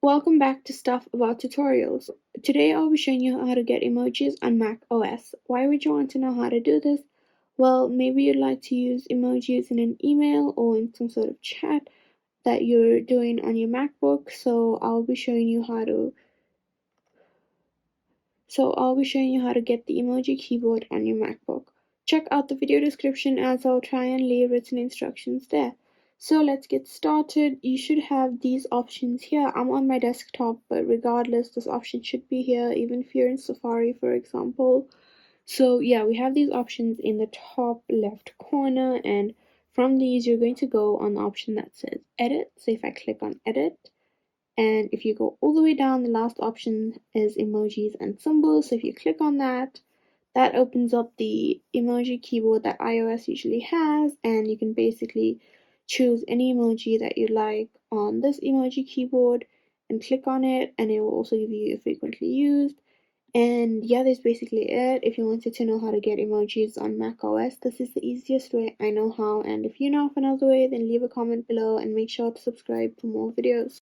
Welcome back to Stuff About Tutorials. Today I'll be showing you how to get emojis on macOS. Why would you want to know how to do this? Well, maybe you'd like to use emojis in an email or in some sort of chat that you're doing on your MacBook, so I'll be showing you how to get the emoji keyboard on your MacBook. Check out the video description as I'll try and leave written instructions there. So let's get started. You should have these options here. I'm on my desktop, but regardless, this option should be here, even if you're in Safari, for example. So yeah, we have these options in the top left corner, and from these, you're going to go on the option that says Edit. So if I click on Edit, and if you go all the way down, the last option is emojis and symbols. So if you click on that, that opens up the emoji keyboard that iOS usually has, and you can basically choose any emoji that you like on this emoji keyboard and click on it, and it will also give you a frequently used. And yeah, that's basically it. If you wanted to know how to get emojis on macOS, this is the easiest way I know how. And if you know of another way, then leave a comment below and make sure to subscribe for more videos.